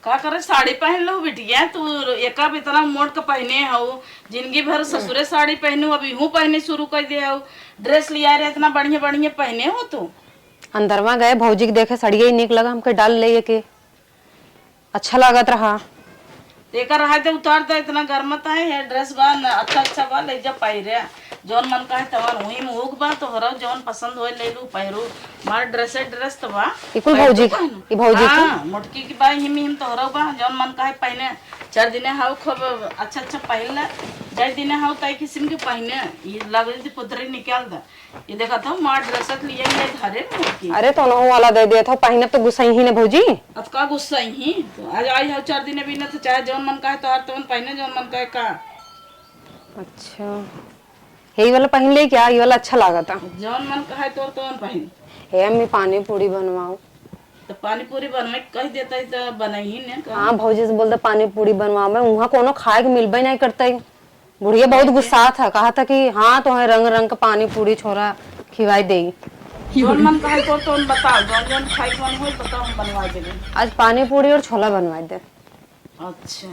का करे साड़ी पहन लो बिटिया तू एका इतना मोट का पहने हो जिंदगी भर ससुरे साड़ी पहनू अभी हूँ पहने शुरू कर दे हो ड्रेस लिया रे इतना बढ़िया बढ़िया पहने हो तू। अंदरवा गए भौजी के देखे सड़िया ही निक लगा हमके डाल ले के अच्छा लागत रहा। तेकर रहा तो उतार दे इतना गर्मत है ड्रेस बा अच्छा अच्छा बा ले जा पहिरे जौन मन का है तवन वही में होग बा तो हरो जौन पसंद होए ले लू पहिरू मार ड्रेस तो बा इकुल भौजी ई भौजी हां मोटकी की बा हिम तो हरो बा जौन मन का है पहने 4 दिन हाउ खूब अच्छा अच्छा पहन जय दिन हाउ तई किस्म के पहने ये लग थी पुतरी निकाल दा ये देखा था मार ड्रेस लिए ये धरे मोटकी। अरे तो नहो वाला दे दिया था पहने तो गुस्सा ही ने भौजी अब का गुस्सा ही तो आज आई हो 4 दिन भी ना तो चाहे जौन मन का है तो हर तवन पहने जौन मन का है का। अच्छा यही वाला पहन ले क्या ये वाला अच्छा लगा था जौन मन का है तो पहन हे अम्मी पानी पूरी बनवाओ तो पानी पूरी बनवे कह देता है तो बनाई ही ने। हाँ भौजी से बोलते पानी पूरी बनवाओ मैं वहाँ कोनो खाए के मिलबे नहीं करता है। बुढ़िया बहुत गुस्सा था कहा था कि हाँ तो है रंग रंग का पानी पूरी छोरा खिवाई देगी। जौन मन का है तो बताओ जौन जौन खाई कौन हो बताओ हम बनवा देंगे। आज पानी पूरी और छोला बनवा दे। अच्छा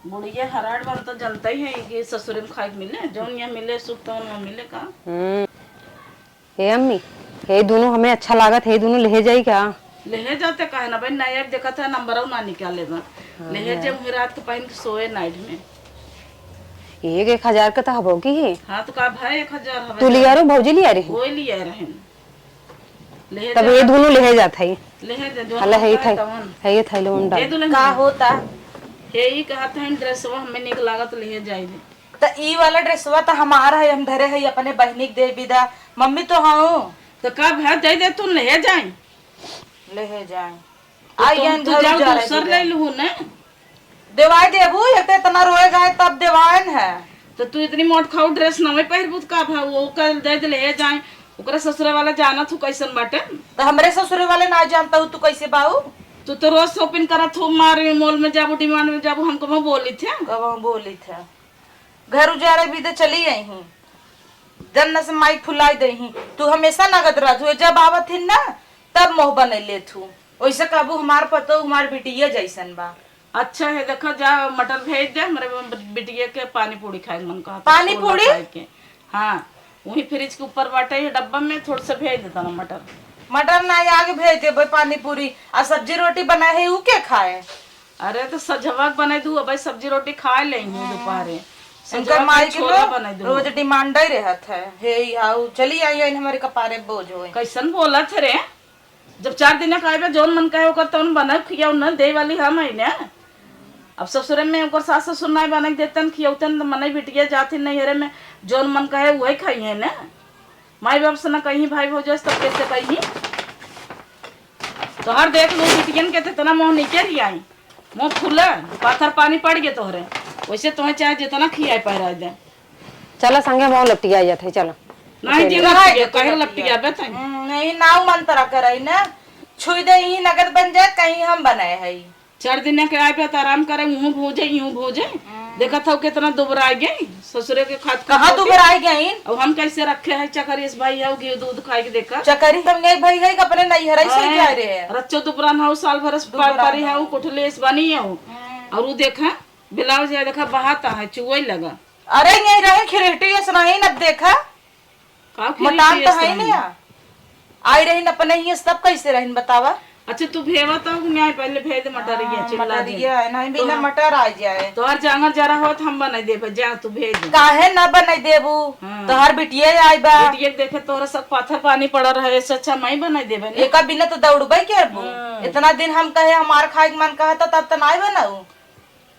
बुढ़िया हराड़ बन तो जनता ही है कि ससुर में खाए मिले जौन यहाँ मिले सुख तो वहाँ मिले का। हे अम्मी हे दोनों हमें अच्छा लागत हे दोनों ले जाई क्या ले जाते कहे ना भाई नया देखा था नंबर ना निकाले ले जे मुझे रात को पहन के सोए नाइट में 1000 का तो हबोगी ही। हाँ तो का भाई 1000 तू लिया रो भौजी लिया रे कोई लिया रहे ले तब ये दोनों ले जाता है ले दे जो हला है ये थैले में डाल का होता हे ही कहा था ड्रेसवा हमें निक लागत ले जाई दे तो ई वाला ड्रेसवा तो हमारा है हम धरे है अपने बहनी के दे विदा मम्मी तो हाँ तो का भाई दे दे तू ले जाए ले जाए आई घर जा दूसर ले लू ने देवाई देबू एक तो इतना रोएगा तब देवान है तो तू इतनी मोट खाऊ ड्रेस नवे पहिरबू का भाई वो कल दे ले जाए ओकरा ससुरे वाला जाना तू कैसन बाटे तो हमरे ससुरे वाले ना जानता हूँ तू कैसे बाऊ तू तो रोज शॉपिंग करत हो मारे मॉल में जाबू डिमांड में जाबू हमको मैं बोली थे कब हम बोली थे घर उजारे भी तो चली आई हूँ जन्ना से माइक फुलाई दे ही तू हमेशा नगद रह तू जब आवत थी ना तब मोह बने ले थू वैसे काबू हमार पतो हमार बिटिया जैसन बा। अच्छा है देखो जा मटर भेज दे हमारे बिटिया के पानी पूरी खाए मन का पानी पूरी के हाँ वही फ्रिज के ऊपर बाटे डब्बा में थोड़ा सा भेज देता ना मटर ना आगे भेज दे पानी पूरी और सब्जी रोटी बनाए है ऊ के खाए। अरे तो सजवा बनाई दू अब सब्जी रोटी खा ले दोपहर उनका माई के लोग रोज डिमांड ही रहत है हे आओ चली आई है हमारे कपारे बोझ होए कैसन बोला थे रे जब 4 दिन का आए जोन मन का है ओकर तवन बना खियाऊ न दे वाली हम है ना अब ससुर में ओकर सास ससुर ना बना देतन खियौतन मने बिटिया जाती नहीं हरे में जोन मन का है वही खाई है ना माई बाप से ना कहीं भाई भौजाई सब कैसे कहीं तो हर देख लो बिटियन के तना मोह नीचे रही आई मुँह फूला पाथर पानी पड़ गए तोहरे वैसे तुम्हें चाहे जितना खियाए पहरा दे चलो संगे मोह लपटी आ जाते चलो नहीं जी कहे लपटी आबे थे नहीं नाव मंत्रा करई ना छुई दे ही नगद बन जाए कहीं हम बनाए है 4 दिन के आए पे तो आराम करे मुँह भोजे यूं भोजे देखा था कितना दुबरा गई ससुरे के खाद कहाँ दुबरा गई अब हम कैसे रखे है चकरी इस भाई है घी दूध खाए के देखा चकरी हम गई भाई है अपने नहीं हराई से जा रहे हैं रच्चो दुबरा ना साल भर पारी है कोठले इस बनी है और वो देखा ब्लाउज है देखा बहाता है चुवई लगा अरे यही रहे खिरेटी सुनाई न देखा मटान तो है नहीं आई रही अपने ही सब कैसे रही बतावा। अच्छा तू भेवा तो न्याय पहले भेज दे मटर ये चिल्ला दिया नहीं बिना मटर आ जाए तो हर जांगर जरा हो तो हम बना देबे जा तू भेज दे काहे ना बनाई देबू तो हर बिटिया आई बा बिटिया देखे तोरा सब पाथर पानी पड़ा रहे ऐसे अच्छा मैं बना देबे एक बिना तो दौड़बे करबू इतना दिन हम कहे हमार खाए मन कहा तब तो नहीं बनाऊ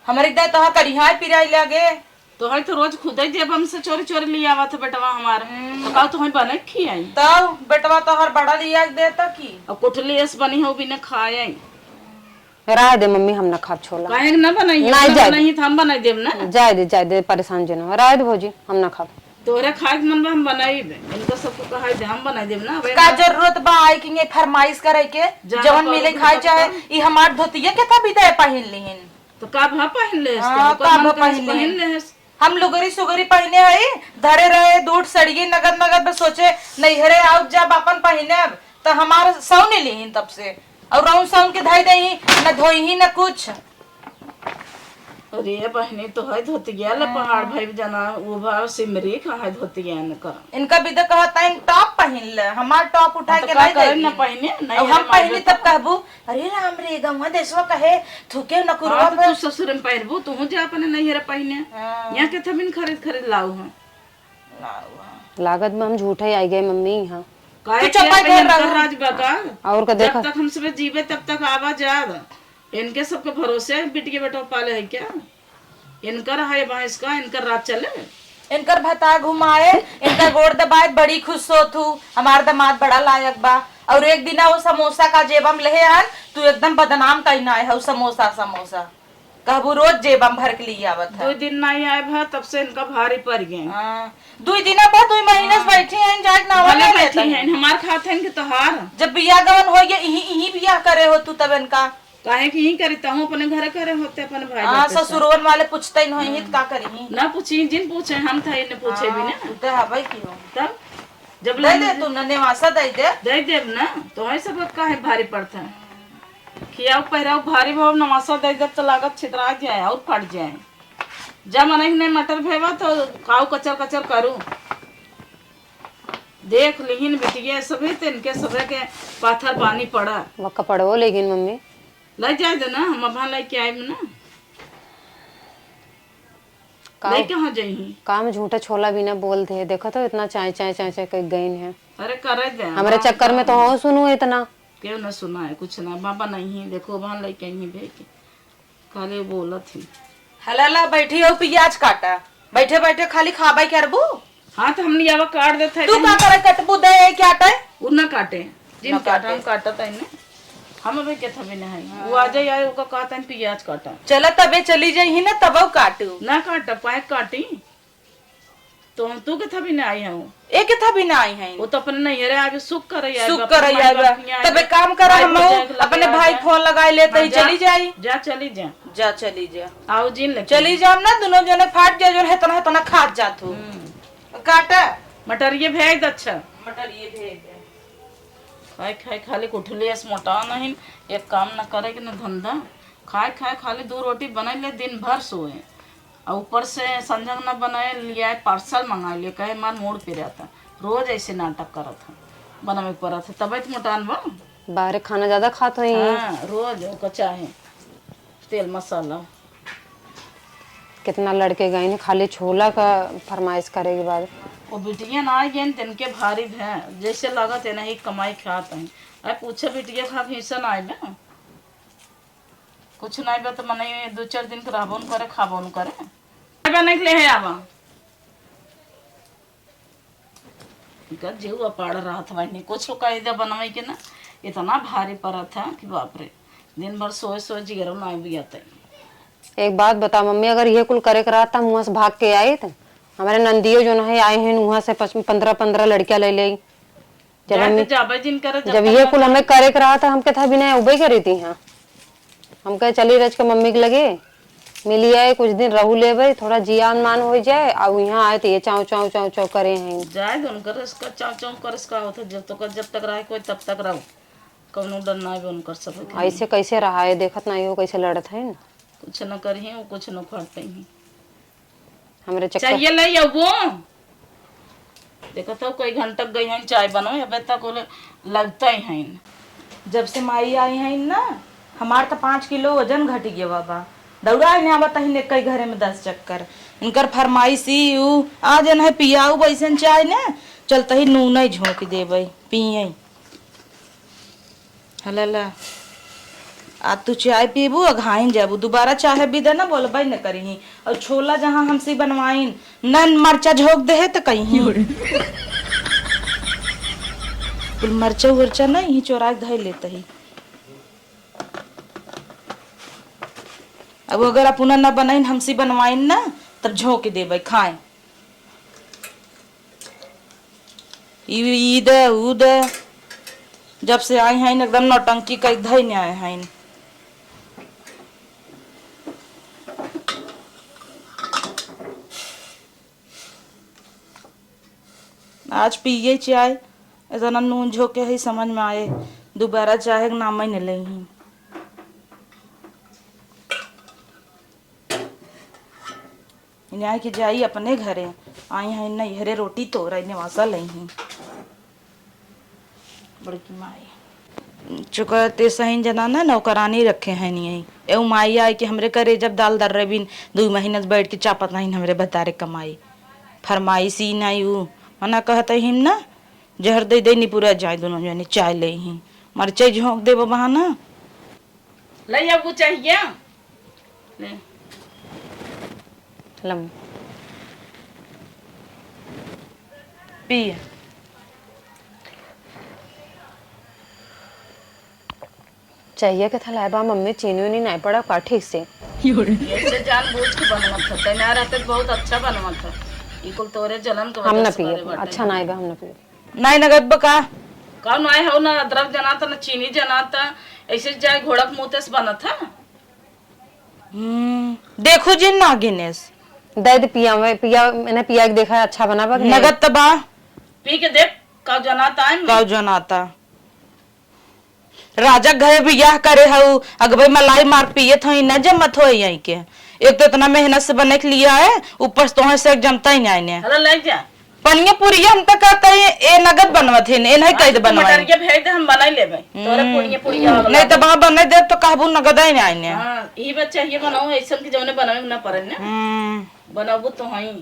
हमारे दे तो करिया पिराई लगे तो है तो रोज खुद ही जेब हमसे चोरी चोरी लिया हुआ था बेटवा हमारा तो का तो हम बने खियाई तो बेटवा तो हर बड़ा लिया देता की अब कोठली ऐस बनी हो बिना खाए राय दे मम्मी हम ना खा छोला काहे ना बनाई नहीं हम बनाई देब ना जाए दे परेशान जन राय दे भौजी हम ना खा तोरे खाए के मन हम बनाईबे इनको सबको कहा दे हम बनाई देब ना का जरूरत बा आई कि फरमाइश करे के जवन मिले खाए चाहे ई हमार धोतिया के था बिदा पहन लीन तो का भा पहन ले पहन ले हम लुगरी सुगरी पहने है धरे रहे दूध सड़गी नगद नगद में सोचे नहीं हरे आओ जब अपन पहने तो हमारे सौने लीन तब से और राउंड साउंड के धाई दही न धोई ही न कुछ। अरे बहनी तो है धोती गया ले पहाड़ भाई जना वो भाव सिमरी कहाँ है धोती गया न कर इनका भी तो कहता है टॉप पहन ले, हमार टॉप उठा के तो लाई करे देगी। न पहने नहीं अब हम अरे पहनी माई तब कहबू अरे राम रे गवा देशवा कहे थूके न कुरवा तो तू ससुर में पहनबू तू जा अपने नहीं हरे पहने हाँ। यहाँ के थबिन खरीद खरीद लाऊ हम लागत में हम झूठे ही आई गए मम्मी यहाँ। काहे तू चपाई किया कर भयंकर रहा है। राज बका और का जब देखा तक हम सब जीवे तब तक आवा जाद इनके सबके भरोसे बिटिया बेटा पाले है क्या इनकर है भैंस का इनकर रात चले इनकर भता घुमाए इनका गोड़ दबाए बड़ी खुश हो तू हमार दामाद बड़ा लायक बा। और एक दिन वो समोसा का जेबम ले आन तू एकदम बदनाम कहीं ना है समोसा समोसा कहबू रोज जेबम भर के लिए आवत है। 2 दिन नहीं आए भा तब से इनका भारी पड़ गए 2 दिन बाद 2 महीने से बैठी हैं जाट ना भले वाले बैठी हैं हमार खाते हैं कि तोहार जब बियाह गवन हो गया यही बियाह करे हो तू तब इनका काहे कि यही करता हूँ अपने घर करे होते अपने भाई हाँ बाप से। ससुरवन वाले पूछते नहीं है का करी ना पूछी जिन पूछे हम था इन्हें पूछे भी ना तू तो हवाई की हो तब जब दे दे तू ननेवासा दे दे दे देव ना तो है सब काहे भारी पड़ता है खियाओ पहराओ भारी भाव नवासा दे दे तो लागत छितरा जाए और फट जाए जब मन ने मटर भेवा तो खाओ कचर कचर करूं देख लिहिन बिटिया सभी तो इनके सब के पाथर पानी पड़ा वह कपड़ो लेकिन मम्मी ले जाए दे ना हम अपना लेके आए ना का ले कहाँ जाई काम झूठा छोला भी ना बोलते है देखो तो इतना चाय चाय चाय चाय कर गई है अरे करे दे हमारे चक्कर में तो हो सुनू इतना क्यों न सुना है कुछ ना बाबा नहीं देखो वहां लेके आई भेज के काले बोला थी हला बैठी हो प्याज काटा बैठे बैठे खाली खाबाई करबू हाँ तो हमने यावा काट देता तू का करे कटबू दे क्या टाइ वो ना काटे जिन काटा हम काटा था इन्हें हम अभी क्या था भी नहीं वो आ जाए आए वो कहता है प्याज काटा चला तबे चली जाई ना तब काटू ना काटा पाए काटी तो हम तू के था भी नहीं आई हूँ एक था भी ना आई है वो तो अपने नहीं अरे अभी सुख कर रही सुख कर तबे काम कर हम अपने भाई फोन लगाए लेते ही चली जाई जा चली जा जा चली जा आओ जिन ले चली जाओ ना दोनों जने फाट जा जो है तना खाट जात हो काटा मटर ये भेज अच्छा मटर ये भेज दे खाए खाए खाली कुठली मोटा नहीं एक काम न करे कि न धंधा खाए खाए खाली 2 रोटी बना ले दिन भर सोए और ऊपर से संजग न बनाए लिया पार्सल मंगा लिए कहे मार मूड पे रहता रोज ऐसे नाटक करा था बनावे पड़ा था तबियत मोटान बा बाहर खाना ज्यादा खाते हैं हाँ रोज वो चाहे तेल मसाला कितना लड़के गए हैं खाली छोला का फरमाइश करे के बाद वो बिटिया ना गए तिनके भारी है जैसे लगत है नहीं कमाई खाते हैं अरे पूछे बिटिया खा भीषण आए बे कुछ नहीं बा तो मने 2-4 दिन रहबोन करे खाबोन करे बने के लिए है आवा कर जीव पाड़ रहा था भाई कुछ लोग कायदा बनवाई के ना इतना भारी पड़ा था कि बाप रे दिन भर सोए सोए जिगरों ना भी आता है। एक बात बता मम्मी अगर ये कुल करे करा था वहां से भाग के आए थे हमारे नंदियों जो है आए हैं वहां से 15 लड़कियां ले ले जब ये कुल हमें करे करा था हम था भी नहीं उबे करी थी हाँ हम कहे चली रज के मम्मी के लगे मिली आए कुछ दिन रहू ले भाई थोड़ा जियान मान हो जाए और यहाँ आए तो ये चाव चाव चाव चाव करे हैं जाए उनकर इसका चाव चाव कर इसका होता जब तक रहे कोई तब तक रहो कौनो डर ना भी उनकर सब ऐसे कैसे रहा है देखत नहीं हो कैसे लड़त है ना कुछ न करी वो कुछ न फटते ही हमारे चक्कर चाहिए ले वो देखो तो कोई घंटा गई है चाय बनो अबे तक लगता ही है जब से माई आई है ना हमार तो 5 किलो वजन घट गया बाबा दौड़ा ने आवत ही कई घरे में 10 चक्कर इनकर फरमाइशी ऊ आ जन है पियाऊ वैसन चाय ने चलते ही नून ही झोंक देबै पिए हला आ तू चाय पीबू घाइन जाबू दोबारा चाहे भी दे ना बोलबे न करी और छोला जहाँ हमसे बनवाइन नन मरचा झोंक दे है तो कहीं मरचा उर्चा नहीं चोरा के धर लेते ही अब अगर अपना न बनाइन हमसे बनवाइन ना तब झोंक देबै खाए ईद उद जब से आए हैं एकदम नौटंकी का धै ने आए हैं आज पिए चाय इतना नून झोंके ही समझ में आए दोबारा चाहे के नाम नहीं ले ही इन्हें कि जाई अपने घरे आई है नहीं हरे रोटी तो रही निवासा ले ही बड़की माई चुकते सही जना ना नौकरानी रखे हैं नहीं एवं माई आई कि हमरे करे जब दाल दर रहे बिन 2 महीने से बैठ के चापत नहीं हमरे बतारे कमाई फरमाइशी नहीं ऊ मना कहते हिम ना जहर दे दे नहीं पूरा जाए दोनों जने चाय ले ही मरचाई झोंक दे बाबा ना ले अब वो चाहिए ले लम पी चाहिए कि था लाइबा मम्मी चीनी उनी नहीं पड़ा का ठीक से ऐसे जानबूझ के बनवत था तेना रहते तो बहुत अच्छा बनवत था इकुल तोरे जलन के हम वजह ना से पिए करे बाटे। अच्छा नहीं बा हम ना पिए नहीं नगद बका कौन आए हो ना अदरक जनाता ना चीनी जनाता ऐसे जाए घोड़क मुँह से बना था देखो जी ना गिनेस दे दे पिया मैंने पिया के देखा है अच्छा बना बा कि नहीं? नगद तबा पी के देख का जनाता है गाँव जनाता राजा घरे बियाह करे हऊ अगर भाई मलाई मार पिए थई न जमत हो यहीं के एक तो इतना मेहनत से बने के लिया है ऊपर से तोहे से जमता ही नहीं ने अरे ले जा पनिया पूरी हम तक कहते हैं ए नगद बनवत है ए नहीं कह दे बनवाई मटर के भेज दे हम बनाई लेबे तोरे पुड़िया नहीं तो बा बने दे तो कहबू नगद ही नहीं ने हां ई बात चाहिए बनाओ ऐसा कि जौने बनावे ना पड़े ना बनाबू तो हई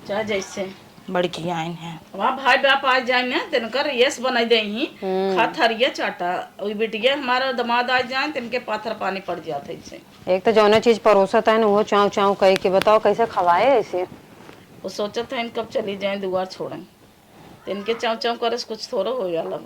चाहे जैसे बड़की आइन है वहाँ भाई बाप आ जाए ना तिनकर यस बनाई दे ही खात हरिया चाटा ओई बेटिया हमारा दामाद आ जाए तिनके पाथर पानी पड़ जाते ऐसे एक तो जौने चीज परोसत है ना वो चाव चाव कह के बताओ कैसे खवाए ऐसे वो सोचा था इन कब चली जाए दुआर छोड़ें तिनके चाव चाव करे से कुछ थोड़ा हो जाला